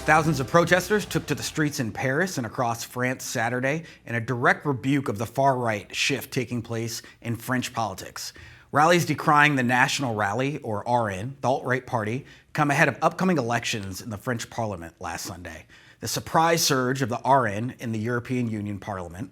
Thousands of protesters took to the streets in Paris and across France Saturday in a direct rebuke of the far-right shift taking place in French politics. Rallies decrying the National Rally, or RN, the alt-right party, come ahead of upcoming elections in the French Parliament last Sunday. The surprise surge of the RN in the European Union Parliament,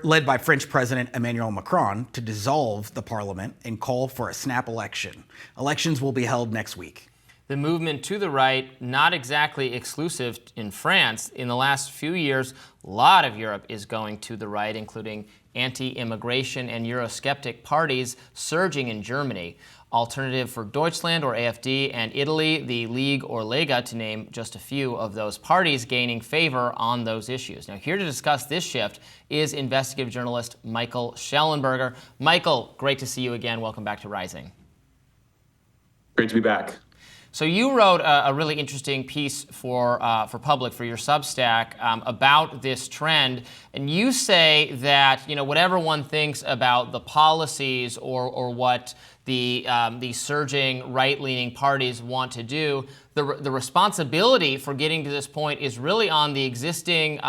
led by French President Emmanuel Macron, to dissolve the parliament and call for a snap election. Elections will be held next week. The movement to the right, not exactly exclusive in France. In the last few years, a lot of Europe is going to the right, including anti-immigration and Eurosceptic parties surging in Germany. Alternative for Deutschland, or AfD, and Italy, the League or Lega, to name just a few of those parties gaining favor on those issues. Now, here to discuss this shift is investigative journalist Michael Shellenberger. Michael, great to see you again. Welcome back to Rising. Great to be back. So you wrote a really interesting piece for Public, for your Substack, about this trend, and you say that whatever one thinks about the policies or what the surging right-leaning parties want to do, the responsibility for getting to this point is really on the existing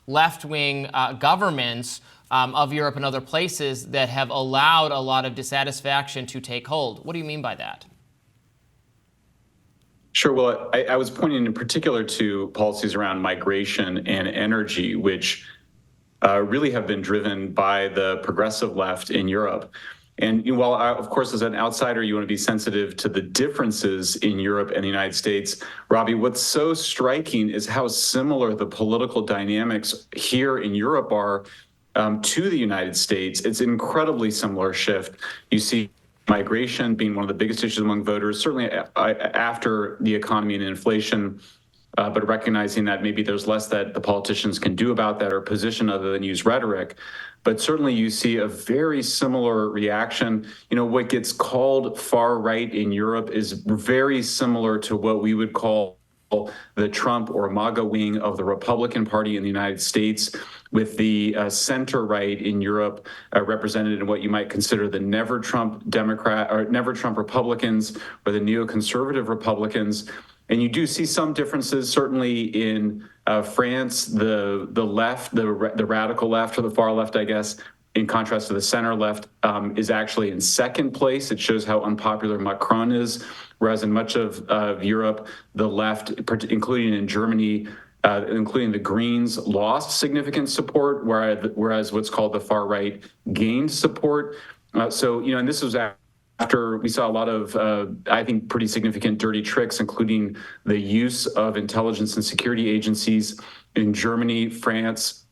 left-wing governments of Europe and other places that have allowed a lot of dissatisfaction to take hold. What do you mean by that? Sure. Well, I was pointing in particular to policies around migration and energy, which really have been driven by the progressive left in Europe. And while, of course, as an outsider, you want to be sensitive to the differences in Europe and the United States, Robbie, what's so striking is how similar the political dynamics here in Europe are to the United States. It's an incredibly similar shift. You see migration being one of the biggest issues among voters, certainly after the economy and inflation, but recognizing that maybe there's less that the politicians can do about that or position other than use rhetoric. But certainly you see a very similar reaction. What gets called far right in Europe is very similar to what we would call the Trump or MAGA wing of the Republican Party in the United States, with the center right in Europe represented in what you might consider the never Trump Democrat or never Trump Republicans or the neoconservative Republicans. And you do see some differences, certainly in France, the left, the radical left or the far left, I guess, in contrast to the center left, is actually in second place. It shows how unpopular Macron is. Whereas in much of Europe, the left, including in Germany, including the Greens, lost significant support, whereas what's called the far right gained support. And this was after we saw a lot of, I think, pretty significant dirty tricks, including the use of intelligence and security agencies in Germany, France,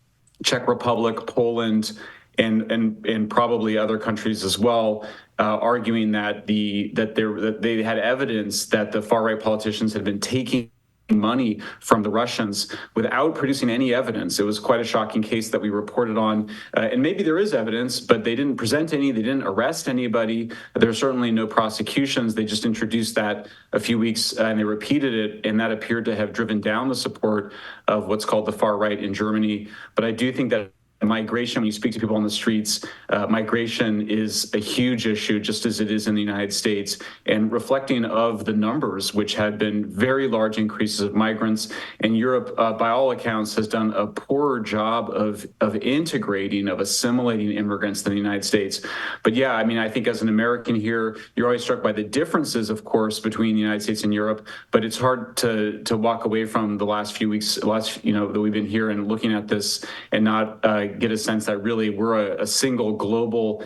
Czech Republic, Poland, and probably other countries as well, arguing that they had evidence that the far right politicians had been taking money from the Russians without producing any evidence. It was quite a shocking case that we reported on. And maybe there is evidence, but they didn't present any. They didn't arrest anybody. There are certainly no prosecutions. They just introduced that a few weeks and they repeated it. And that appeared to have driven down the support of what's called the far right in Germany. But I do think that migration, when you speak to people on the streets, migration is a huge issue, just as it is in the United States, and reflecting of the numbers, which had been very large increases of migrants. And Europe, by all accounts, has done a poorer job of integrating, of assimilating immigrants than the United States. But yeah, I think as an American here, you're always struck by the differences, of course, between the United States and Europe. But it's hard to walk away from the last few weeks, that we've been here and looking at this and not get a sense that really we're a single global,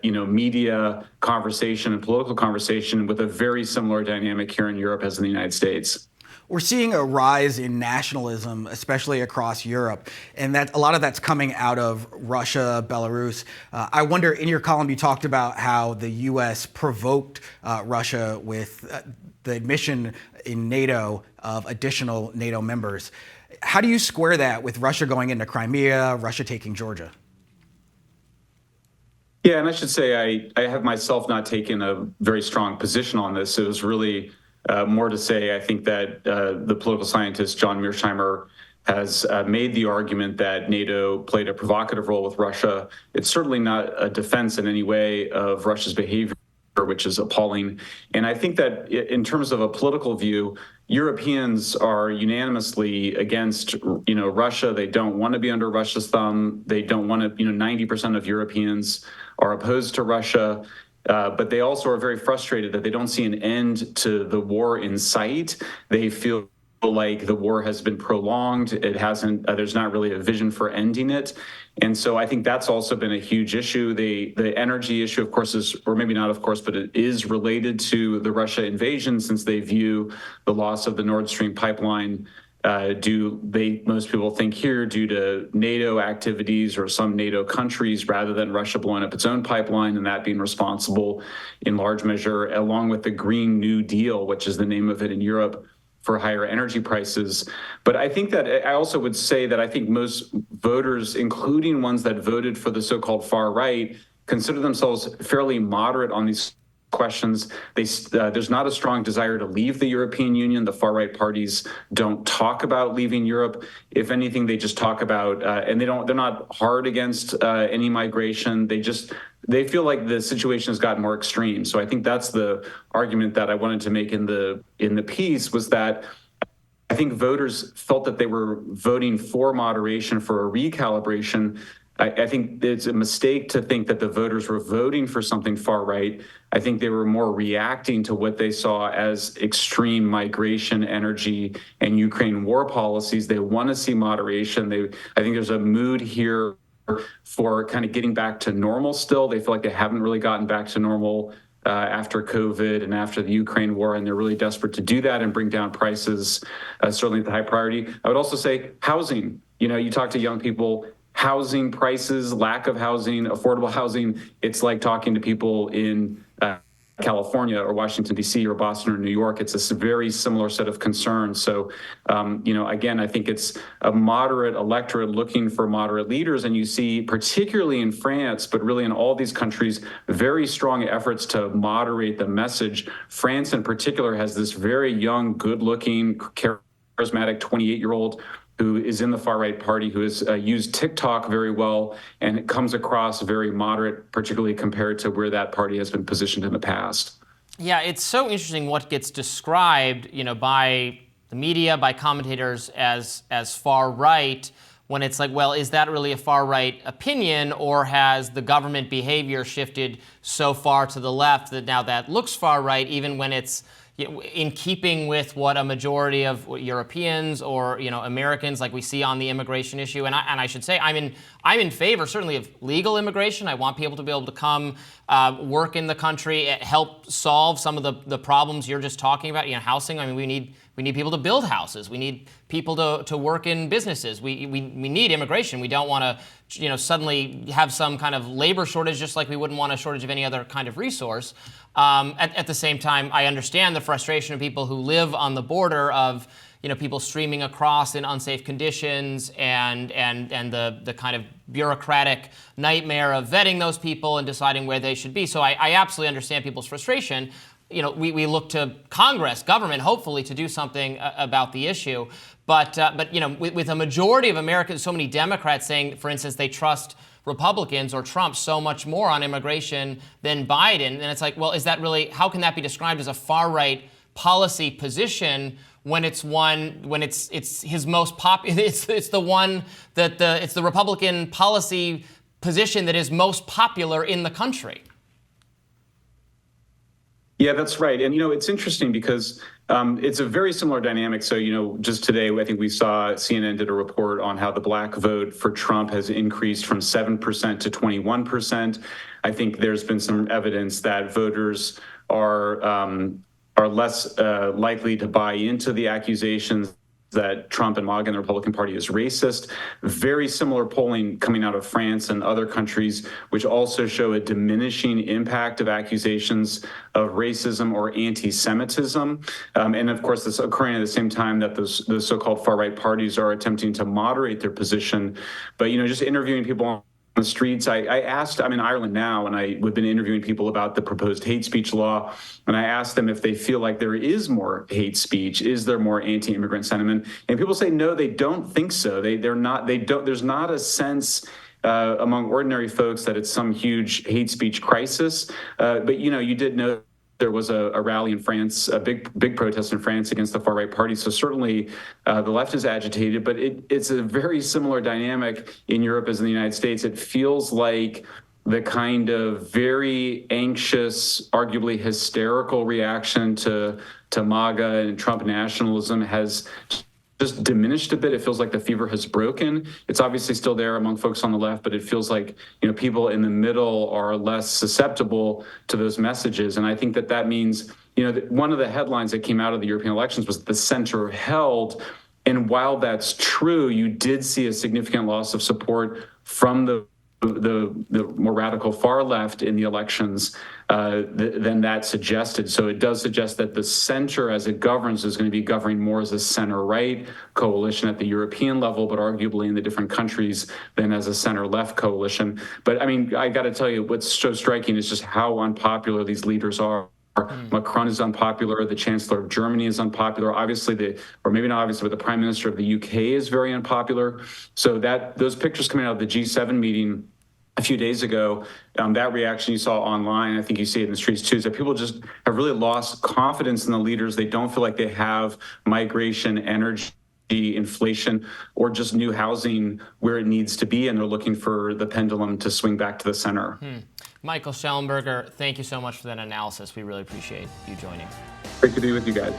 media conversation and political conversation with a very similar dynamic here in Europe as in the United States. We're seeing a rise in nationalism, especially across Europe, and that a lot of that's coming out of Russia, Belarus. I wonder, in your column, you talked about how the U.S. provoked Russia with the admission in NATO of additional NATO members. How do you square that with Russia going into Crimea, Russia taking Georgia? Yeah, and I should say I have myself not taken a very strong position on this. It was really more to say I think that the political scientist John Mearsheimer has made the argument that NATO played a provocative role with Russia. It's certainly not a defense in any way of Russia's behavior, which is appalling. And I think that in terms of a political view, Europeans are unanimously against, Russia. They don't want to be under Russia's thumb. They don't want to, 90% of Europeans are opposed to Russia. But they also are very frustrated that they don't see an end to the war in sight. They feel like the war has been prolonged. It hasn't, there's not really a vision for ending it. And so I think that's also been a huge issue. The energy issue, of course, is, or maybe not, of course, but it is related to the Russia invasion, since they view the loss of the Nord Stream pipeline most people think here, due to NATO activities or some NATO countries, rather than Russia blowing up its own pipeline and that being responsible in large measure, along with the Green New Deal, which is the name of it in Europe, for higher energy prices. But I think that I also would say that I think most voters, including ones that voted for the so-called far right, consider themselves fairly moderate on these questions. There's not a strong desire to leave the European Union. The far right parties don't talk about leaving Europe. If anything, they just talk about, and they're not hard against any migration. They feel like the situation has gotten more extreme. So I think that's the argument that I wanted to make in the piece, was that I think voters felt that they were voting for moderation, for a recalibration. I think it's a mistake to think that the voters were voting for something far right. I think they were more reacting to what they saw as extreme migration, energy, and Ukraine war policies. They want to see moderation. I think there's a mood here for kind of getting back to normal still. They feel like they haven't really gotten back to normal after COVID and after the Ukraine war, and they're really desperate to do that and bring down prices, certainly the high priority. I would also say housing. You talk to young people, housing prices, lack of housing, affordable housing. It's like talking to people in California or Washington, D.C. or Boston or New York. It's a very similar set of concerns. So, again, I think it's a moderate electorate looking for moderate leaders. And you see, particularly in France, but really in all these countries, very strong efforts to moderate the message. France in particular has this very young, good-looking, charismatic 28-year-old who is in the far-right party, who has used TikTok very well, and it comes across very moderate, particularly compared to where that party has been positioned in the past. Yeah, it's so interesting what gets described, by the media, by commentators as far-right, when it's like, well, is that really a far-right opinion, or has the government behavior shifted so far to the left that now that looks far-right, even when it's in keeping with what a majority of Europeans or Americans, like we see on the immigration issue, and I should say I'm in favor certainly of legal immigration. I want people to be able to come work in the country, help solve some of the problems you're just talking about. Housing. I mean, we need people to build houses. We need people to work in businesses. We need immigration. We don't want to suddenly have some kind of labor shortage, just like we wouldn't want a shortage of any other kind of resource. At the same time, I understand the frustration of people who live on the border of people streaming across in unsafe conditions and the kind of bureaucratic nightmare of vetting those people and deciding where they should be. So I absolutely understand people's frustration. We look to Congress, government, hopefully, to do something about the issue. But with a majority of Americans, so many Democrats saying, for instance, they trust Republicans or Trump so much more on immigration than Biden, and it's like, well, is that really? How can that be described as a far-right policy position when it's his most it's the one that it's the Republican policy position that is most popular in the country? Yeah, that's right. And, it's interesting because it's a very similar dynamic. So, just today, I think we saw CNN did a report on how the black vote for Trump has increased from 7% to 21%. I think there's been some evidence that voters are less likely to buy into the accusations that Trump and MAGA and the Republican Party is racist. Very similar polling coming out of France and other countries, which also show a diminishing impact of accusations of racism or anti-Semitism. And of course, this occurring at the same time that the so-called far-right parties are attempting to moderate their position. But, just interviewing people on the streets. I'm in Ireland now, and we've been interviewing people about the proposed hate speech law. And I asked them if they feel like there is more hate speech. Is there more anti-immigrant sentiment? And people say, no, they don't think so. There's not a sense among ordinary folks that it's some huge hate speech crisis. But, you did know there was a rally in France, a big protest in France against the far right party. So certainly the left is agitated, but it's a very similar dynamic in Europe as in the United States. It feels like the kind of very anxious, arguably hysterical reaction to MAGA and Trump nationalism has just diminished a bit. It feels like the fever has broken. It's obviously still there among folks on the left, but it feels like, people in the middle are less susceptible to those messages. And I think that means, one of the headlines that came out of the European elections was the center held. And while that's true, you did see a significant loss of support from the more radical far left in the elections than that suggested. So it does suggest that the center, as it governs, is going to be governing more as a center-right coalition at the European level, but arguably in the different countries than as a center-left coalition. But I mean, I got to tell you, what's so striking is just how unpopular these leaders are. Macron is unpopular. The Chancellor of Germany is unpopular. Obviously, or maybe not obviously, but the Prime Minister of the UK is very unpopular. So those pictures coming out of the G7 meeting a few days ago, that reaction you saw online, I think you see it in the streets too, is that people just have really lost confidence in the leaders. They don't feel like they have migration, energy, inflation, or just new housing where it needs to be, and they're looking for the pendulum to swing back to the center. Michael Shellenberger, thank you so much for that analysis. We really appreciate you joining. Great to be with you guys.